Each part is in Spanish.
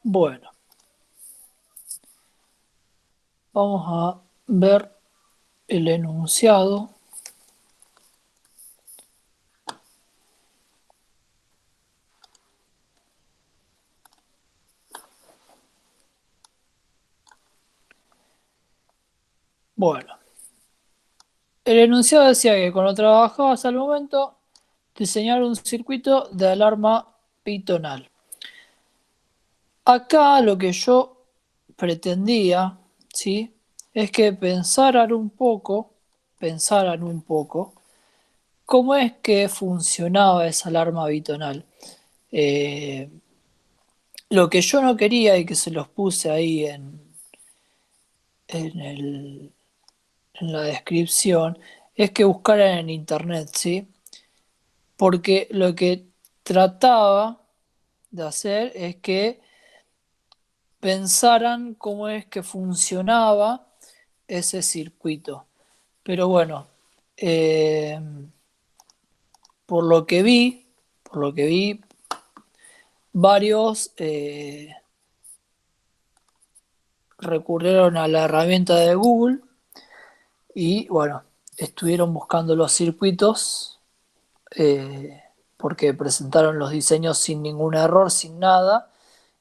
Bueno, vamos a ver el enunciado. Bueno, el enunciado decía que cuando trabajabas al momento, diseñar un circuito de alarma pitonal. Acá lo que yo pretendía, ¿sí? Es que pensaran un poco, cómo es que funcionaba esa alarma bitonal. Eh, lo que yo no quería y que se los puse ahí en en la descripción, es que buscaran en internet, ¿sí? Porque lo que trataba de hacer es que pensaran cómo es que funcionaba ese circuito. Pero bueno, eh, por lo que vi, por lo que vi, varios recurrieron a la herramienta de Google y bueno, estuvieron buscando los circuitos eh, porque presentaron los diseños sin ningún error, sin nada,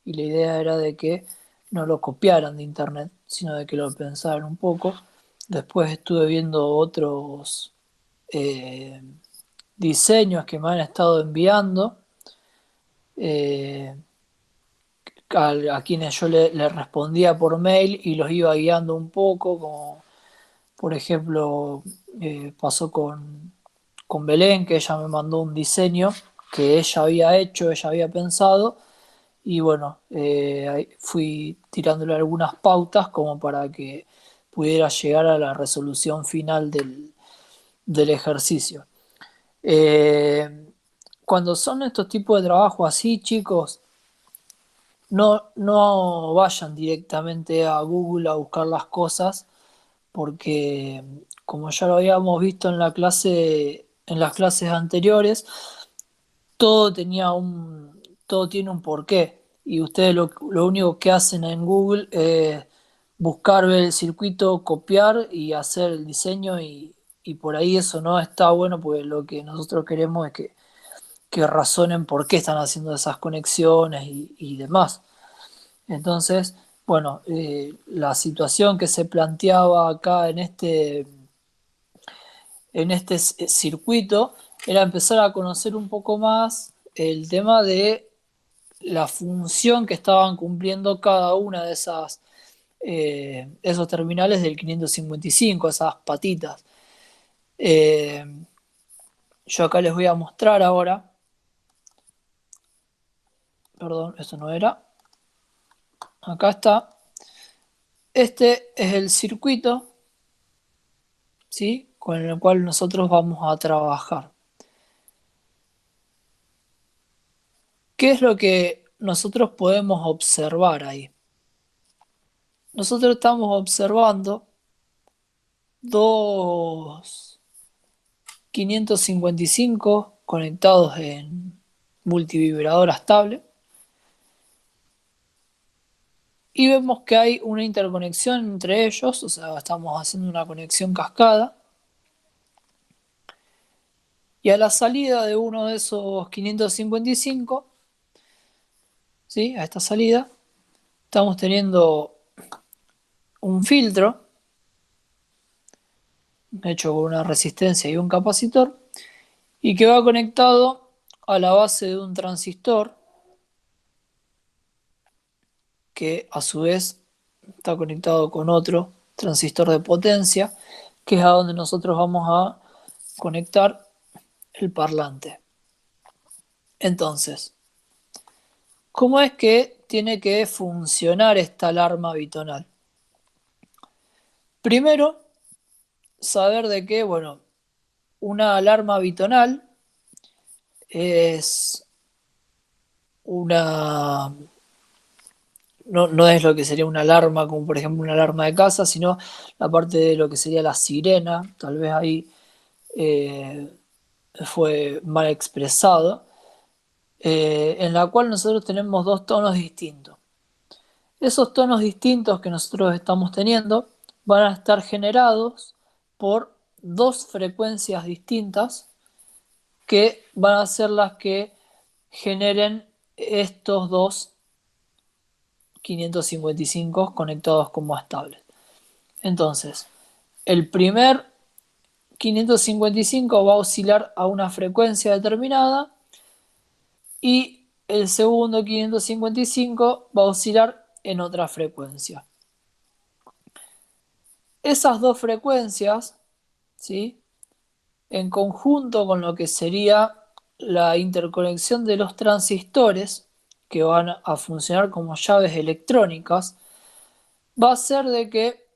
y la idea era de que no lo copiaran de internet, sino de que lo pensaran un poco. Después estuve viendo otros eh, diseños que me han estado enviando, eh, a quienes yo le respondía por mail y los iba guiando un poco, como por ejemplo pasó con Belén, que ella me mandó un diseño que ella había hecho, ella había pensado, y bueno, ahí fui tirándole algunas pautas como para que pudiera llegar a la resolución final del ejercicio. Eh, Cuando son estos tipos de trabajo así, chicos, no vayan directamente a Google a buscar las cosas, porque como ya lo habíamos visto en la clase, en las clases anteriores, todo tiene un porqué. Y ustedes lo único que hacen en Google es buscar ver el circuito, copiar y hacer el diseño y por ahí eso no está bueno porque lo que nosotros queremos es que razonen por qué están haciendo esas conexiones y demás. Entonces, bueno, la situación que se planteaba acá en este circuito era empezar a conocer un poco más el tema de la función que estaban cumpliendo cada una de esos terminales del 555, esas patitas. Eh, yo acá les voy a mostrar ahora, perdón, eso no era, acá está. Este es el circuito, ¿sí? Con el cual nosotros vamos a trabajar. ¿Qué es lo que nosotros podemos observar ahí? Nosotros estamos observando dos 555 conectados en multivibrador estable y vemos que hay una interconexión entre ellos, o sea, estamos haciendo una conexión cascada y a la salida de uno de esos 555, ¿sí? A esta salida estamos teniendo un filtro hecho con una resistencia y un capacitor y que va conectado a la base de un transistor que a su vez está conectado con otro transistor de potencia, que es a donde nosotros vamos a conectar el parlante. Entonces, ¿cómo es que tiene que funcionar esta alarma bitonal? Primero, saber de que, bueno, una alarma bitonal es una no es lo que sería una alarma, como por ejemplo una alarma de casa, sino la parte de lo que sería la sirena, tal vez ahí eh, fue mal expresado, en la cual nosotros tenemos dos tonos distintos. Esos tonos distintos que nosotros estamos teniendo van a estar generados por dos frecuencias distintas que van a ser las que generen estos dos 555 conectados como estables. Entonces, el primer 555 va a oscilar a una frecuencia determinada y el segundo 555 va a oscilar en otra frecuencia. Esas dos frecuencias, ¿sí?, en conjunto con lo que sería la interconexión de los transistores, que van a funcionar como llaves electrónicas, va a hacer de que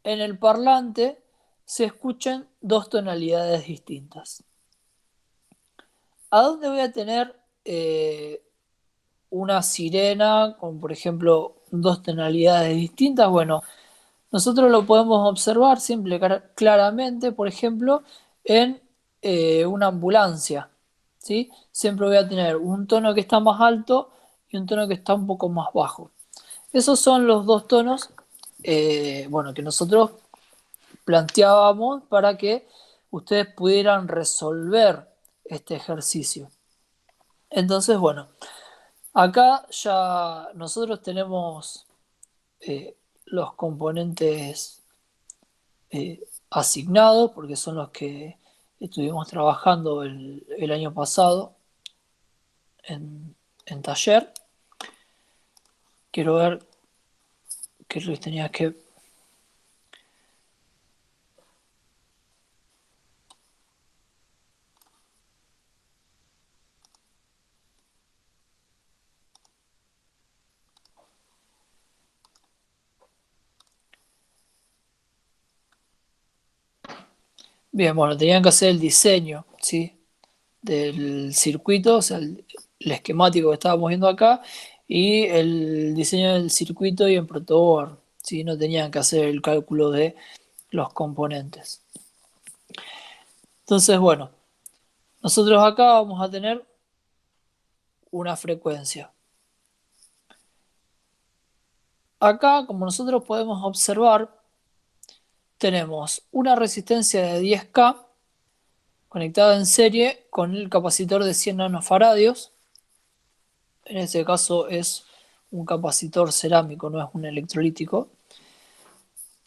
en el parlante se escuchen dos tonalidades distintas. ¿A dónde voy a tener una sirena con, por ejemplo, dos tonalidades distintas? Bueno, nosotros lo podemos observar simple, claramente, por ejemplo, en una ambulancia, ¿sí? Siempre voy a tener un tono que está más alto y un tono que está un poco más bajo. Esos son los dos tonos, bueno, que nosotros planteábamos para que ustedes pudieran resolver este ejercicio. Entonces, bueno, acá ya nosotros tenemos los componentes asignados, porque son los que estuvimos trabajando el año pasado en taller. Quiero ver qué es lo que tenía que... Bien, bueno, tenían que hacer el diseño, ¿sí?, del circuito, o sea, el esquemático que estábamos viendo acá, y el diseño del circuito y en protoboard, ¿sí? No tenían que hacer el cálculo de los componentes. Entonces, bueno, nosotros acá vamos a tener una frecuencia. Acá, como nosotros podemos observar, tenemos una resistencia de 10K conectada en serie con el capacitor de 100 nanofaradios. En este caso es un capacitor cerámico, no es un electrolítico.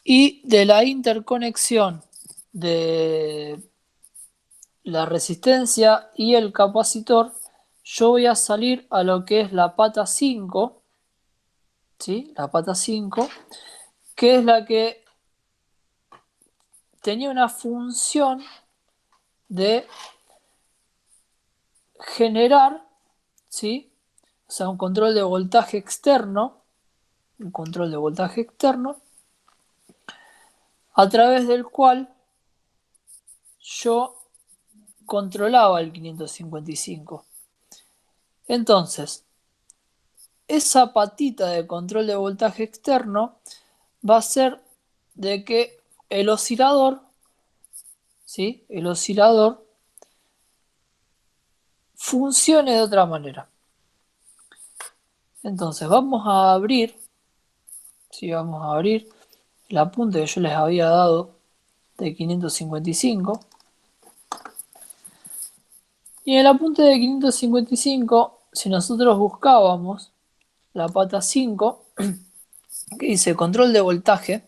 Y de la interconexión de la resistencia y el capacitor, yo voy a salir a lo que es la pata 5, ¿sí?, la pata 5, que es la que tenía una función de generar, ¿sí?, o sea, un control de voltaje externo, a través del cual yo controlaba el 555. Entonces, esa patita de control de voltaje externo va a ser de que el oscilador, ¿sí?, el oscilador funcione de otra manera. Entonces vamos a abrir, ¿sí?, vamos a abrir el apunte que yo les había dado de 555. Y en el apunte de 555, si nosotros buscábamos la pata 5, que dice control de voltaje,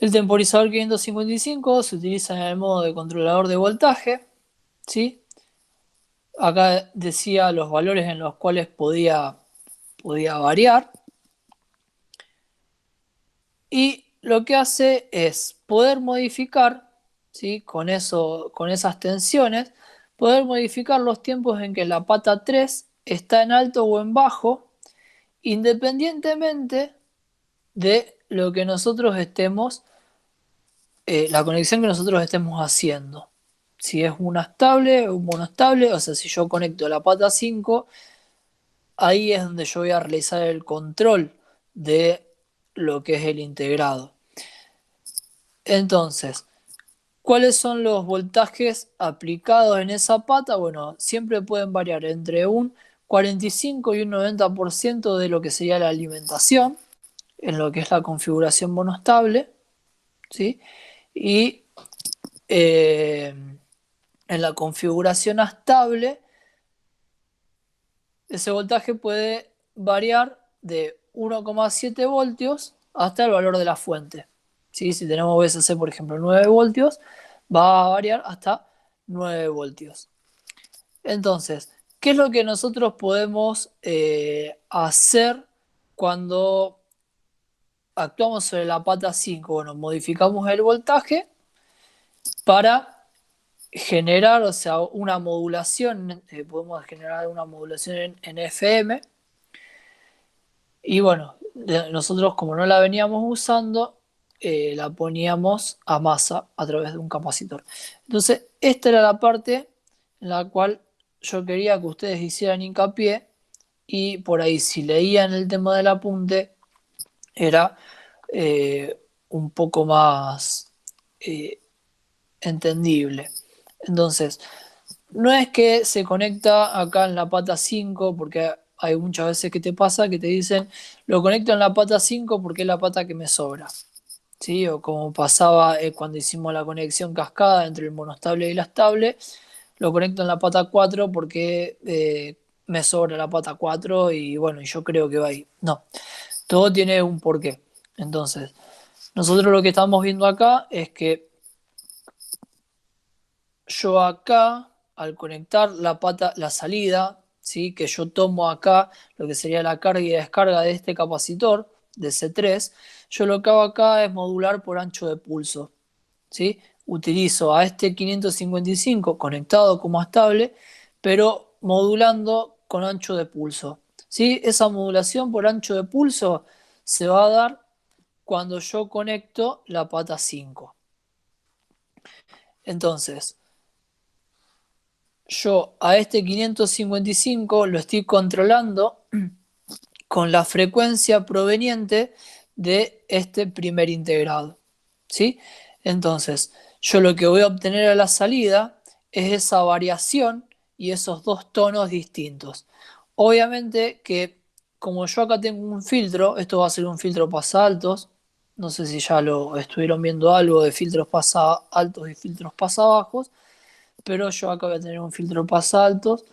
el temporizador 555 se utiliza en el modo de controlador de voltaje, ¿sí? Acá decía los valores en los cuales podía variar. Y lo que hace es poder modificar, ¿sí?, con esas tensiones, poder modificar los tiempos en que la pata 3 está en alto o en bajo, independientemente de lo que nosotros estemos, la conexión que nosotros estemos haciendo. Si es una estable o un monoestable, o sea, si yo conecto la pata 5, ahí es donde yo voy a realizar el control de lo que es el integrado. Entonces, ¿cuáles son los voltajes aplicados en esa pata? Bueno, siempre pueden variar entre un 45 y un 90% de lo que sería la alimentación, en lo que es la configuración monostable, ¿sí? Y en la configuración estable, ese voltaje puede variar de 1,7 voltios hasta el valor de la fuente. ¿Sí? Si tenemos VSC, por ejemplo, 9 voltios, va a variar hasta 9 voltios. Entonces, ¿qué es lo que nosotros podemos hacer cuando actuamos sobre la pata 5? Bueno, modificamos el voltaje para generar, o sea, una modulación, podemos generar una modulación en FM. Y bueno, nosotros como no la veníamos usando, la poníamos a masa a través de un capacitor. Entonces, esta era la parte en la cual yo quería que ustedes hicieran hincapié y por ahí si leían el tema del apunte era un poco más eh, entendible. Entonces, no es que se conecta acá en la pata 5 porque hay muchas veces que te pasa que te dicen, lo conecto en la pata 5 porque es la pata que me sobra. ¿Sí? O como pasaba cuando hicimos la conexión cascada entre el monostable y la estable, lo conecto en la pata 4 porque me sobra la pata 4 y bueno, yo creo que va ahí. No, todo tiene un porqué. Entonces, nosotros lo que estamos viendo acá es que yo acá, al conectar la pata, la salida, ¿sí? Que yo tomo acá lo que sería la carga y descarga de este capacitor, de C3, yo lo que hago acá es modular por ancho de pulso. ¿Sí? Utilizo a este 555 conectado como estable, pero modulando con ancho de pulso. ¿Sí? Esa modulación por ancho de pulso se va a dar cuando yo conecto la pata 5. Entonces, yo a este 555 lo estoy controlando con la frecuencia proveniente de este primer integrado. ¿Sí? Entonces, yo lo que voy a obtener a la salida es esa variación y esos dos tonos distintos. Obviamente que como yo acá tengo un filtro, esto va a ser un filtro pasaltos, no sé si ya lo estuvieron viendo algo de filtros pasa altos y filtros pasa bajos, pero yo acá voy a tener un filtro pasaltos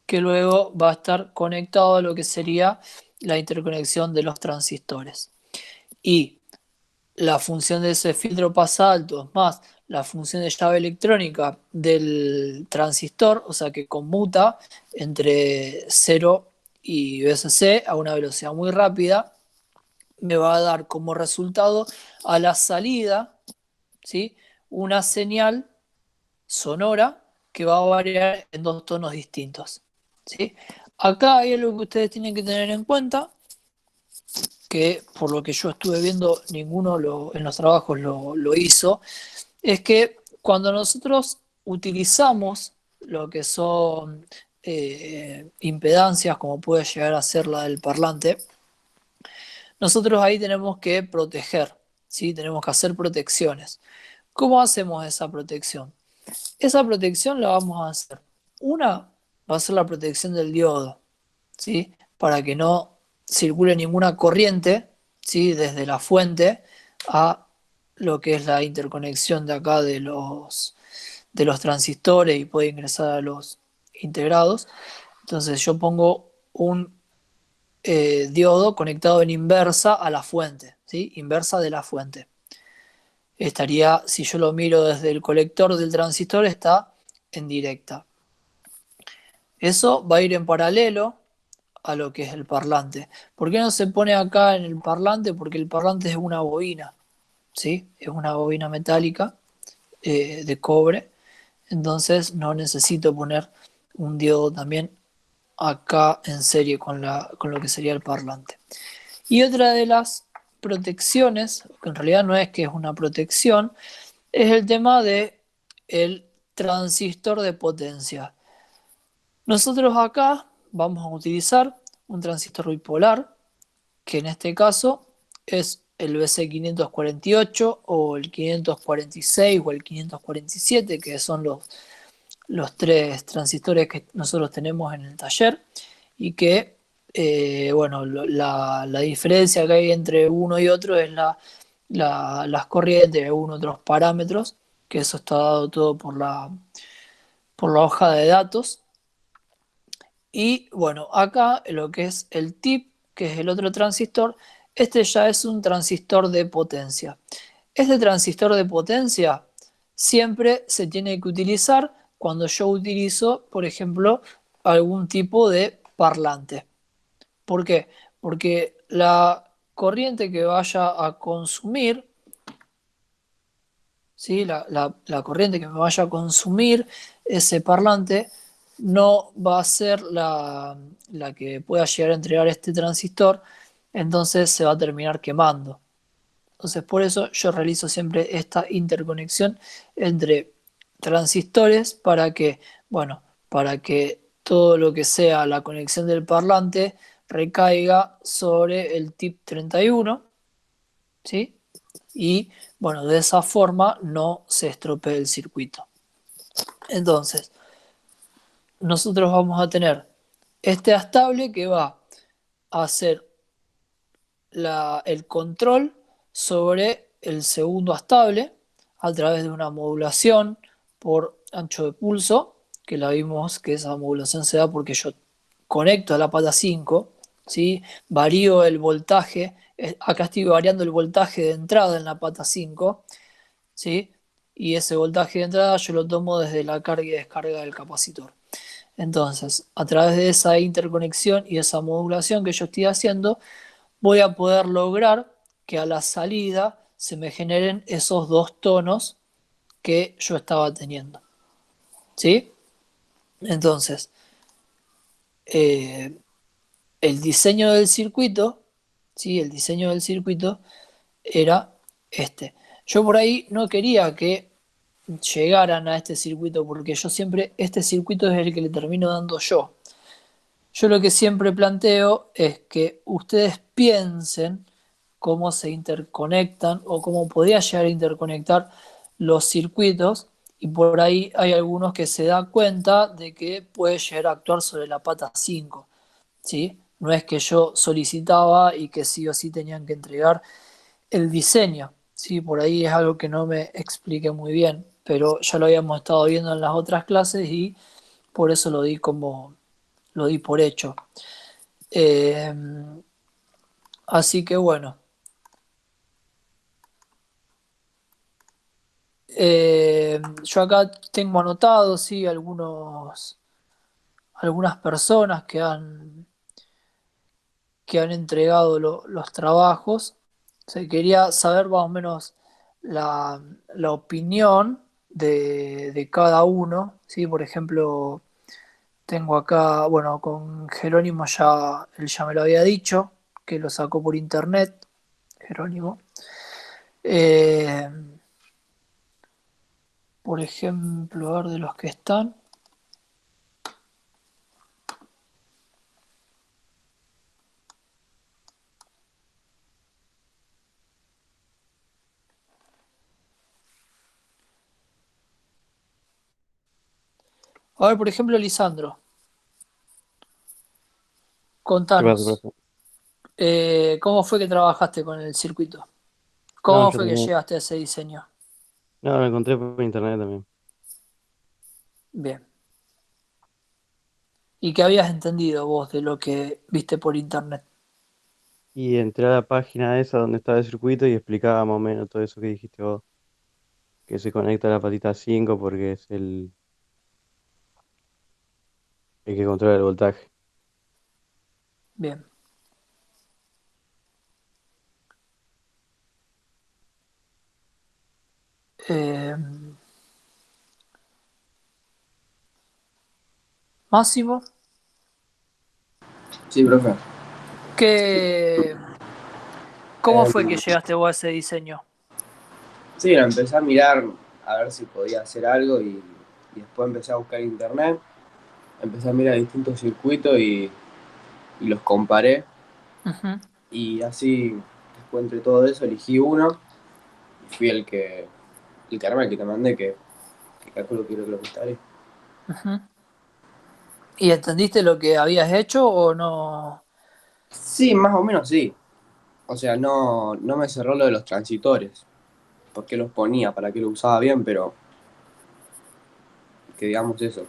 que luego va a estar conectado a lo que sería la interconexión de los transistores. Y la función de ese filtro pasaltos más la función de llave electrónica del transistor, o sea que conmuta entre 0 y VSC a una velocidad muy rápida, me va a dar como resultado a la salida, ¿sí? Una señal sonora que va a variar en dos tonos distintos. ¿Sí? Acá hay algo que ustedes tienen que tener en cuenta, que por lo que yo estuve viendo, ninguno en los trabajos lo hizo, es que cuando nosotros utilizamos lo que son impedancias, como puede llegar a ser la del parlante, nosotros ahí tenemos que proteger, ¿sí? Tenemos que hacer protecciones. ¿Cómo hacemos esa protección? Esa protección la vamos a hacer. Una va a ser la protección del diodo, ¿sí? Para que no circule ninguna corriente, ¿sí? Desde la fuente a lo que es la interconexión de acá de los transistores y puede ingresar a los integrados. Entonces yo pongo un diodo conectado en inversa a la fuente, ¿sí? Inversa de la fuente. Estaría, si yo lo miro desde el colector del transistor, está en directa. Eso va a ir en paralelo a lo que es el parlante. ¿Por qué no se pone acá en el parlante? Porque el parlante es una bobina, ¿sí? Es una bobina metálica de cobre. Entonces no necesito poner un diodo también acá en serie con lo que sería el parlante. Y otra de las protecciones, que en realidad no es que es una protección, es el tema de el transistor de potencia. Nosotros acá vamos a utilizar un transistor bipolar, que en este caso es el BC548 o el 546 o el 547, que son los tres transistores que nosotros tenemos en el taller. y que, bueno, la diferencia que hay entre uno y otro es las corrientes, algunos otros parámetros, que eso está dado todo por la hoja de datos. Y bueno, acá lo que es el tip, que es el otro transistor, este ya es un transistor de potencia. Este transistor de potencia siempre se tiene que utilizar cuando yo utilizo, por ejemplo, algún tipo de parlante. ¿Por qué? Porque la corriente que vaya a consumir, ¿sí? La corriente que me vaya a consumir ese parlante no va a ser la que pueda llegar a entregar este transistor, entonces se va a terminar quemando. Entonces, por eso yo realizo siempre esta interconexión entre transistores para que, bueno, para que todo lo que sea la conexión del parlante recaiga sobre el tip 31, ¿sí? Y, bueno, de esa forma no se estropee el circuito. Entonces, nosotros vamos a tener este estable que va a hacer el control sobre el segundo estable a través de una modulación por ancho de pulso, que la vimos que esa modulación se da porque yo conecto a la pata 5, ¿sí? Varío el voltaje, acá estoy variando el voltaje de entrada en la pata 5, ¿sí? Y ese voltaje de entrada yo lo tomo desde la carga y descarga del capacitor. Entonces, a través de esa interconexión y esa modulación que yo estoy haciendo, voy a poder lograr que a la salida se me generen esos dos tonos que yo estaba teniendo. ¿Sí? Entonces, eh, el diseño del circuito, ¿sí? El diseño del circuito era este. Yo por ahí no quería que llegaran a este circuito porque yo siempre, este circuito es el que le termino dando yo. Yo lo que siempre planteo es que ustedes piensen cómo se interconectan o cómo podría llegar a interconectar los circuitos y por ahí hay algunos que se dan cuenta de que puede llegar a actuar sobre la pata 5, ¿sí? No es que yo solicitaba y que sí o sí tenían que entregar el diseño, ¿sí? Por ahí es algo que no me expliqué muy bien, pero ya lo habíamos estado viendo en las otras clases y por eso lo di por hecho. Eh, Así que bueno, yo acá tengo anotado, sí, algunas personas que han entregado los trabajos. Se quería saber más o menos la opinión de cada uno, ¿sí? Por ejemplo, tengo acá, bueno, con Jerónimo ya, él ya me lo había dicho, que lo sacó por internet, Jerónimo. Eh, por ejemplo, a ver de los que están. A ver, por ejemplo, Lisandro, ¿Qué pasa, contanos, profe? ¿cómo fue que trabajaste con el circuito? No, ¿Cómo yo fue que tenía. llegaste a ese diseño? No, lo encontré por internet también. Bien. ¿Y qué habías entendido vos de lo que viste por internet? Y entré a la página esa donde estaba el circuito y explicaba más o menos todo eso que dijiste vos. Que se conecta a la patita 5 porque es el que controla el voltaje. Bien. Eh, Máximo, Sí, profe. ¿qué, ¿cómo fue que Eh, llegaste vos a ese diseño? sí, lo empecé a mirar a ver si podía hacer algo y después empecé a buscar en internet, empecé a mirar distintos circuitos y los comparé Ujú. y así después entre todo eso elegí uno y fui el que armé, el que te mandé que calculo que creo que lo gustaré. Ujú. ¿Y entendiste lo que habías hecho o no? Sí, más o menos sí. O sea, no me cerró lo de los transitores. ¿Por qué los ponía? ¿Para qué lo usaba bien? Pero que digamos eso.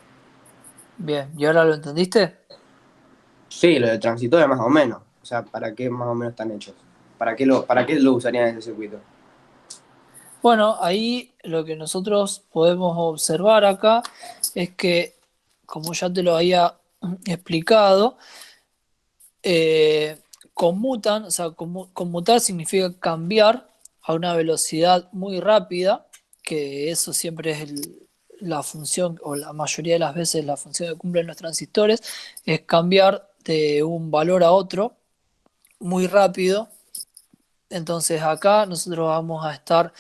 Bien, ¿y ahora lo entendiste? Sí, lo de transitores más o menos. O sea, ¿para qué más o menos están hechos? Para qué lo usarían en ese circuito? Bueno, ahí lo que nosotros podemos observar acá es que, como ya te lo había explicado, eh, conmutan, o sea, conmutar significa cambiar a una velocidad muy rápida, que eso siempre es la función, o la mayoría de las veces la función que cumplen los transistores, es cambiar de un valor a otro muy rápido. Entonces acá nosotros vamos a estar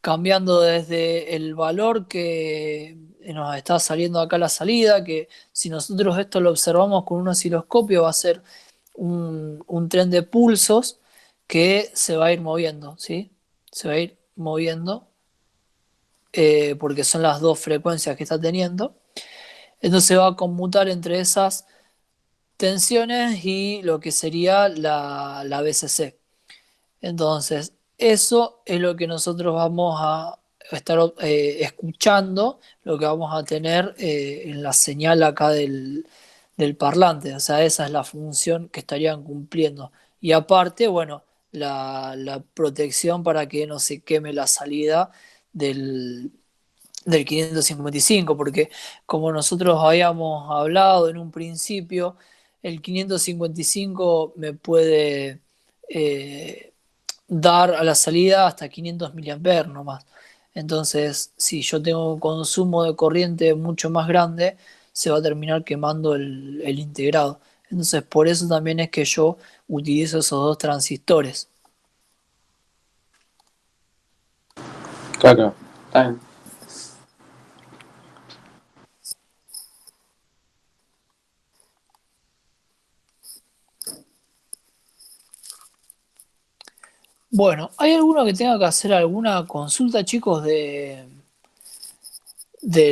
cambiando desde el valor que nos está saliendo acá la salida, que si nosotros esto lo observamos con un osciloscopio va a ser un tren de pulsos que se va a ir moviendo, ¿sí? Se va a ir moviendo porque son las dos frecuencias que está teniendo. Entonces va a conmutar entre esas tensiones y lo que sería la BCC. Entonces, eso es lo que nosotros vamos a estar escuchando, lo que vamos a tener en la señal acá del parlante. O sea, esa es la función que estarían cumpliendo. Y aparte, bueno, la protección para que no se queme la salida del, del 555, porque como nosotros habíamos hablado en un principio, el 555 me puede dar a la salida hasta 500 miliamperes nomás. Entonces, si yo tengo un consumo de corriente mucho más grande, se va a terminar quemando el integrado. Entonces, por eso también es que yo utilizo esos dos transistores. Claro, está bien. Bueno, ¿hay alguno que tenga que hacer alguna consulta, chicos, de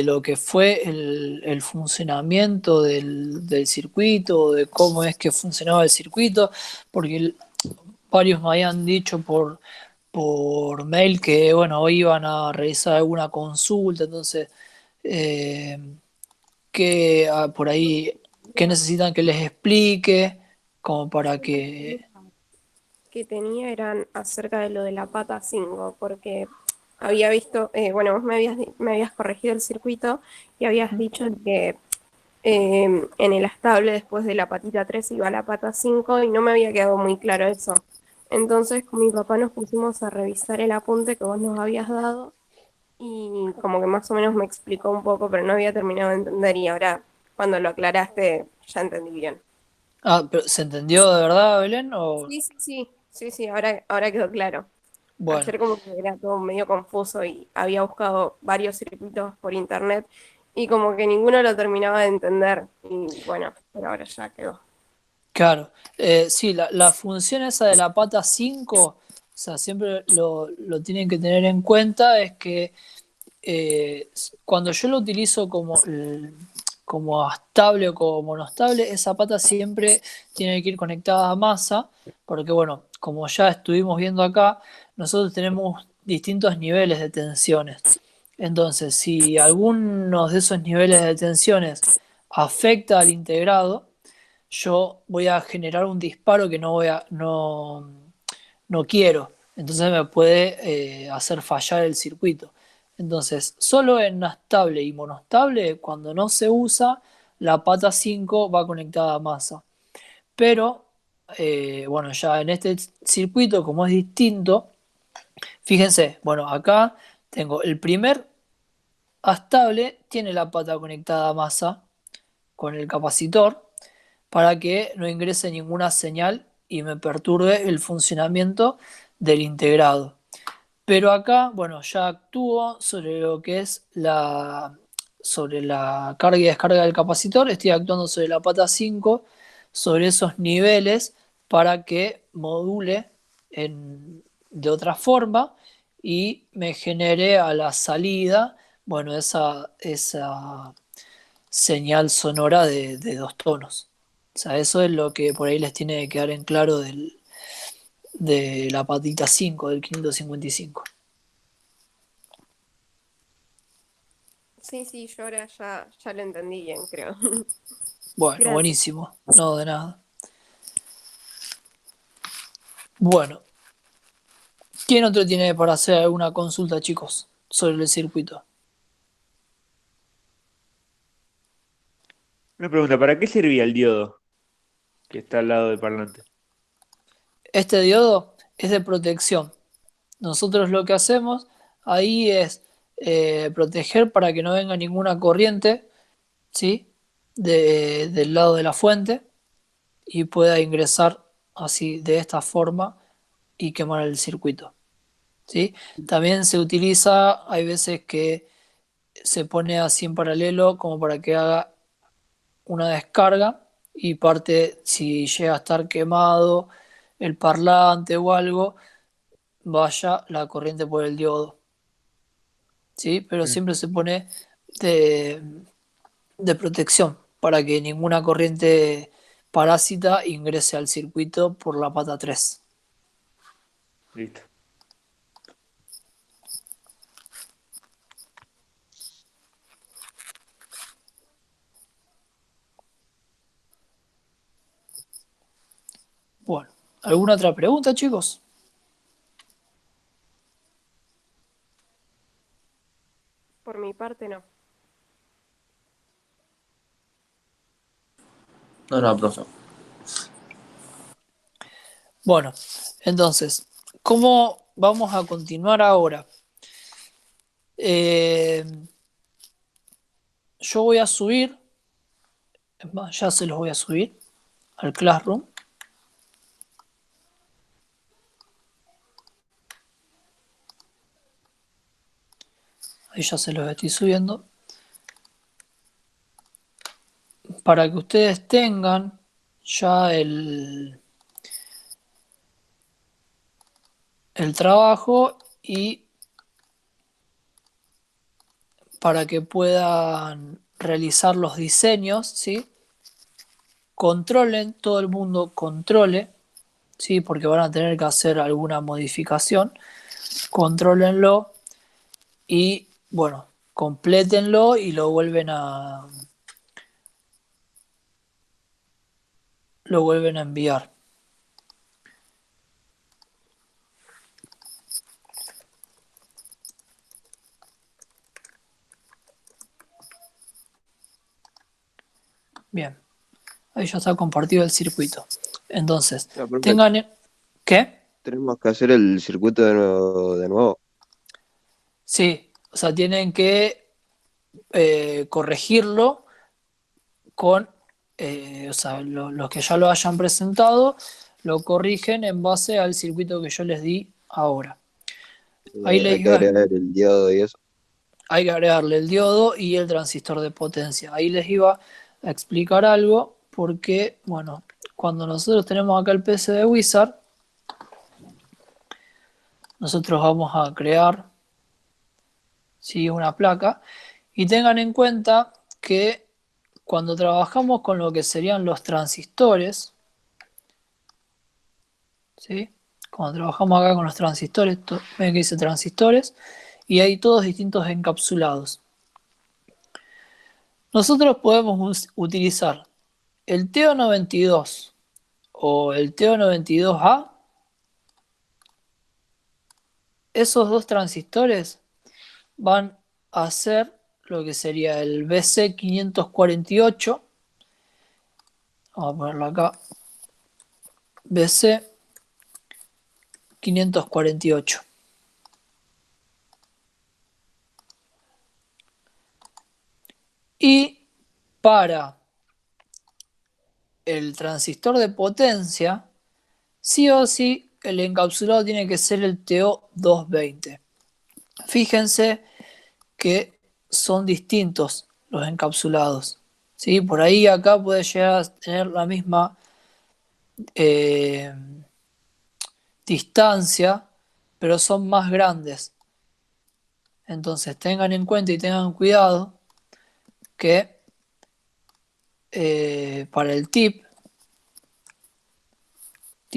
lo que fue el funcionamiento del circuito, de cómo es que funcionaba el circuito? Porque varios me habían dicho por mail que, bueno, hoy iban a realizar alguna consulta, entonces, eh, que por ahí, que necesitan que les explique, como para Yo las que... dudas que tenía eran acerca de lo de la pata 5, porque había visto, bueno, vos me habías corregido el circuito y habías dicho que en el estable después de la patita 3 iba la pata 5 y no me había quedado muy claro eso. Entonces con mi papá nos pusimos a revisar el apunte que vos nos habías dado y como que más o menos me explicó un poco, pero no había terminado de entender y ahora cuando lo aclaraste ya entendí bien. Ah, pero ¿se entendió de verdad, Belén? O, Sí, ahora quedó claro. bueno. Ayer como que era todo medio confuso y había buscado varios circuitos por internet y como que ninguno lo terminaba de entender. Y bueno, pero ahora ya quedó. Claro, sí, la función esa de la pata 5, o sea, siempre lo tienen que tener en cuenta, es que cuando yo lo utilizo como estable o como monostable, esa pata siempre tiene que ir conectada a masa, porque bueno, como ya estuvimos viendo acá, nosotros tenemos distintos niveles de tensiones. Entonces, si algunos de esos niveles de tensiones afecta al integrado, yo voy a generar un disparo que no quiero. Entonces me puede hacer fallar el circuito. Entonces, solo en estable y monostable, cuando no se usa, la pata 5 va conectada a masa. Pero, bueno, ya en este circuito, como es distinto, fíjense, bueno, acá tengo el primer estable, tiene la pata conectada a masa con el capacitor para que no ingrese ninguna señal y me perturbe el funcionamiento del integrado. Pero acá, bueno, ya actúo sobre lo que es sobre la carga y descarga del capacitor, estoy actuando sobre la pata 5 sobre esos niveles para que module de otra forma y me genere a la salida, bueno, esa señal sonora de 2 tonos. O sea, eso es lo que por ahí les tiene que quedar en claro de la patita 5 del 555. Sí, sí, yo ahora ya lo entendí bien, creo. Bueno, Gracias. buenísimo. No, de nada. Bueno, ¿quién otro tiene para hacer alguna consulta, chicos, sobre el circuito? Una pregunta, ¿para qué servía el diodo que está al lado del parlante? Este diodo es de protección. Nosotros lo que hacemos ahí es proteger para que no venga ninguna corriente, ¿sí? Del lado de la fuente y pueda ingresar así de esta forma y quemar el circuito, ¿sí? También se utiliza, hay veces que se pone así en paralelo como para que haga una descarga y parte, si llega a estar quemado el parlante o algo, vaya la corriente por el diodo, ¿sí? Pero Mm, siempre se pone de, de protección para que ninguna corriente parásita ingrese al circuito por la pata 3. listo. Bueno, ¿alguna otra pregunta, chicos? Por mi parte, no. No, no, profe. Bueno, entonces, ¿cómo vamos a continuar ahora? Eh, yo voy a subir, es más, ya se los voy a subir al Classroom. Ahí ya se los estoy subiendo. Para que ustedes tengan ya el trabajo y para que puedan realizar los diseños, ¿sí? Controlen, todo el mundo controle, ¿sí? Porque van a tener que hacer alguna modificación. Contrólenlo y, bueno, complétenlo y lo vuelven a enviar. Bien, ahí ya está compartido el circuito. Entonces, No, profe, tengan... ¿Qué? tenemos que hacer el circuito de nuevo. Sí, o sea, tienen que corregirlo con, o sea, los que ya lo hayan presentado, lo corrigen en base al circuito que yo les di ahora. Ahí les Hay que iba, agregar el diodo y eso. hay que agregarle el diodo y el transistor de potencia. Ahí les iba a explicar algo porque, bueno, cuando nosotros tenemos acá el PC de Wizard, nosotros vamos a crear, ¿sí?, una placa y tengan en cuenta que cuando trabajamos con lo que serían los transistores, ¿sí? Cuando trabajamos acá con los transistores, ven que dice transistores, y hay todos distintos encapsulados. Nosotros podemos utilizar el TO92 o el TO92A. Esos dos transistores van a ser lo que sería el BC548. Vamos a ponerlo acá. BC548. Y para el transistor de potencia, sí o sí, el encapsulado tiene que ser el TO220. Fíjense que son distintos los encapsulados, ¿sí? Por ahí acá puede llegar a tener la misma eh, distancia, pero son más grandes. Entonces tengan en cuenta y tengan cuidado que para el TIP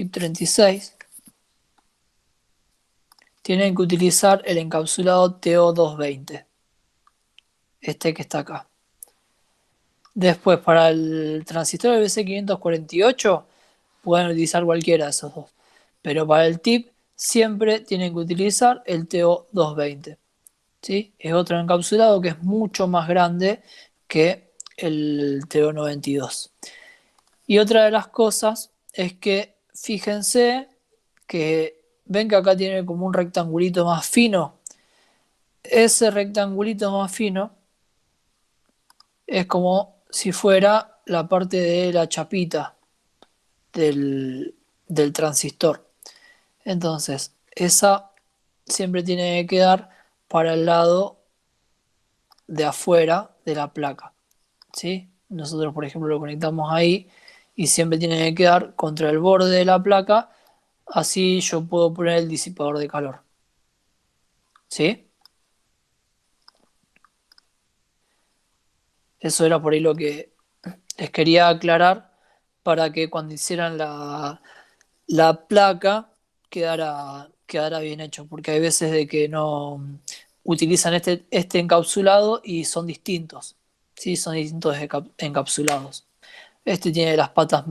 36, tienen que utilizar el encapsulado TO220, este que está acá. Después, para el transistor BC548, pueden utilizar cualquiera de esos dos. Pero para el TIP, siempre tienen que utilizar el TO220. ¿Sí? Es otro encapsulado que es mucho más grande que el TO92. Y otra de las cosas es que fíjense que ven que acá tiene como un rectangulito más fino. Ese rectangulito más fino es como si fuera la parte de la chapita del transistor. Entonces, esa siempre tiene que quedar para el lado de afuera de la placa. ¿Sí? Nosotros, por ejemplo, lo conectamos ahí y siempre tiene que quedar contra el borde de la placa. Así yo puedo poner el disipador de calor. ¿Sí? Eso era por ahí lo que les quería aclarar para que cuando hicieran la placa quedara bien hecho. Porque hay veces de que no utilizan este encapsulado y son distintos. ¿Sí? Son distintos encapsulados. Este tiene las patas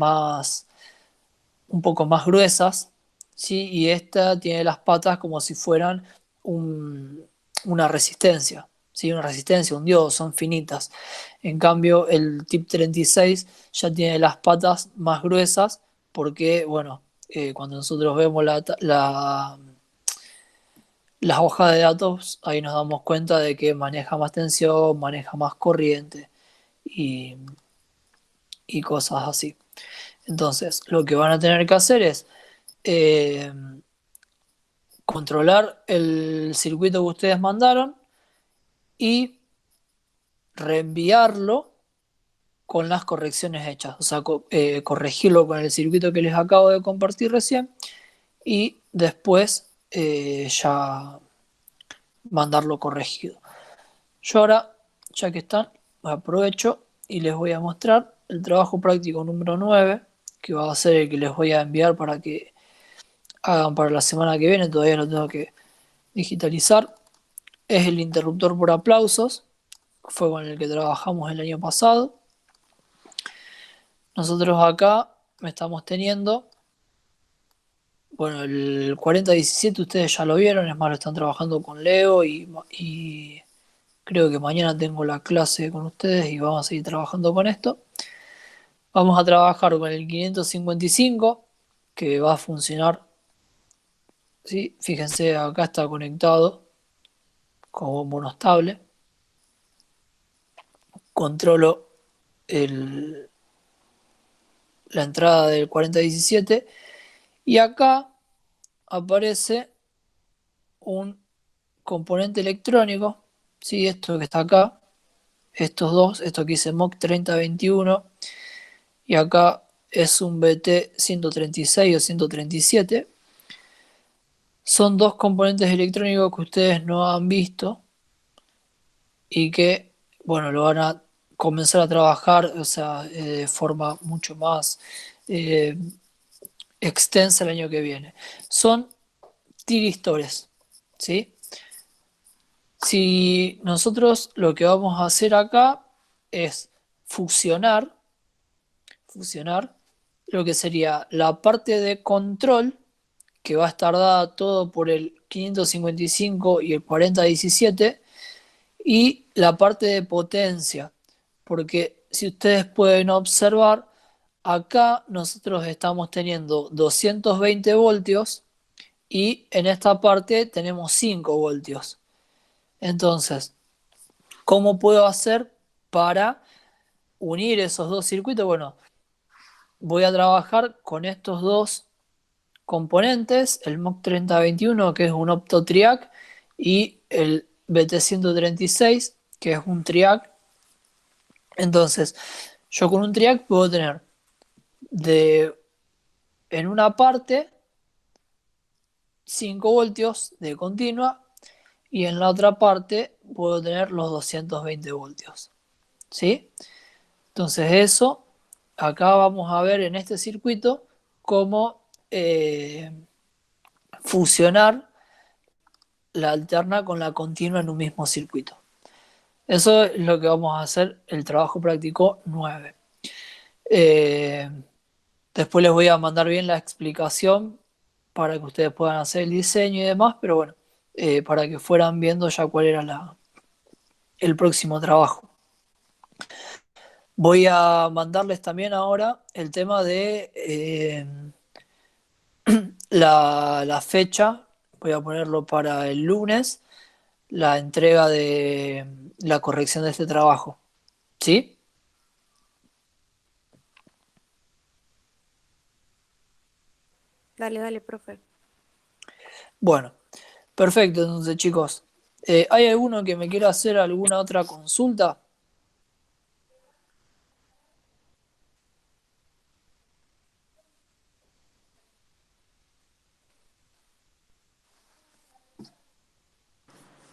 un poco más gruesas, ¿sí? Y esta tiene las patas como si fueran una resistencia, ¿sí? Una resistencia, un diodo, son finitas. En cambio, el TIP 36 ya tiene las patas más gruesas porque, bueno, cuando nosotros vemos las hojas de datos, ahí nos damos cuenta de que maneja más tensión, maneja más corriente y, y cosas así. Entonces, lo que van a tener que hacer es eh, controlar el circuito que ustedes mandaron y reenviarlo con las correcciones hechas. O sea, corregirlo con el circuito que les acabo de compartir recién y después ya mandarlo corregido. Yo ahora, ya que están, aprovecho y les voy a mostrar el trabajo práctico número 9, que va a ser el que les voy a enviar para que hagan para la semana que viene. Todavía lo tengo que digitalizar. Es el interruptor por aplausos, fue con el que trabajamos el año pasado. Nosotros acá estamos teniendo, bueno, el 4017 ustedes ya lo vieron, es más, lo están trabajando con Leo y creo que mañana tengo la clase con ustedes y vamos a seguir trabajando con esto. Vamos a trabajar con el 555, que va a funcionar, ¿sí? Fíjense, acá está conectado como monostable. Controlo la entrada del 4017 y acá aparece un componente electrónico, ¿sí? Esto que está acá, estos dos, esto que dice MOC 3021 y acá es un BT 136 o 137. Son dos componentes electrónicos que ustedes no han visto y que, bueno, lo van a comenzar a trabajar, o sea, de forma mucho más eh, extensa el año que viene. Son tiristores, ¿sí? Si nosotros lo que vamos a hacer acá es fusionar lo que sería la parte de control, que va a estar dada todo por el 555 y el 4017, y la parte de potencia, porque si ustedes pueden observar, acá nosotros estamos teniendo 220 voltios y en esta parte tenemos 5 voltios. Entonces, ¿cómo puedo hacer para unir esos dos circuitos? Bueno, voy a trabajar con estos dos componentes, el MOC 3021, que es un optotriac, y el BT136, que es un triac. Entonces, yo con un triac puedo tener en una parte 5 voltios de continua y en la otra parte puedo tener los 220 voltios. ¿Sí? Entonces eso acá vamos a ver en este circuito cómo fusionar la alterna con la continua en un mismo circuito. Eso es lo que vamos a hacer el trabajo práctico 9. Eh, Después les voy a mandar bien la explicación para que ustedes puedan hacer el diseño y demás, pero bueno, para que fueran viendo ya cuál era el próximo trabajo. Voy a mandarles también ahora el tema de la fecha. Voy a ponerlo para el lunes, la entrega de la corrección de este trabajo. ¿Sí? Dale, dale, profe. Bueno, perfecto. Entonces, chicos, ¿hay alguno que me quiera hacer alguna otra consulta?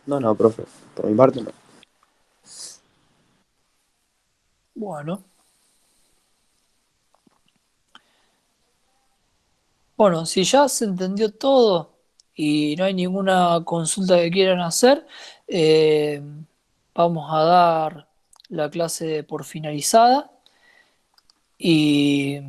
No, no, profe. Por mi parte no. Bueno. Bueno, si ya se entendió todo y no hay ninguna consulta que quieran hacer, eh, vamos a dar la clase por finalizada y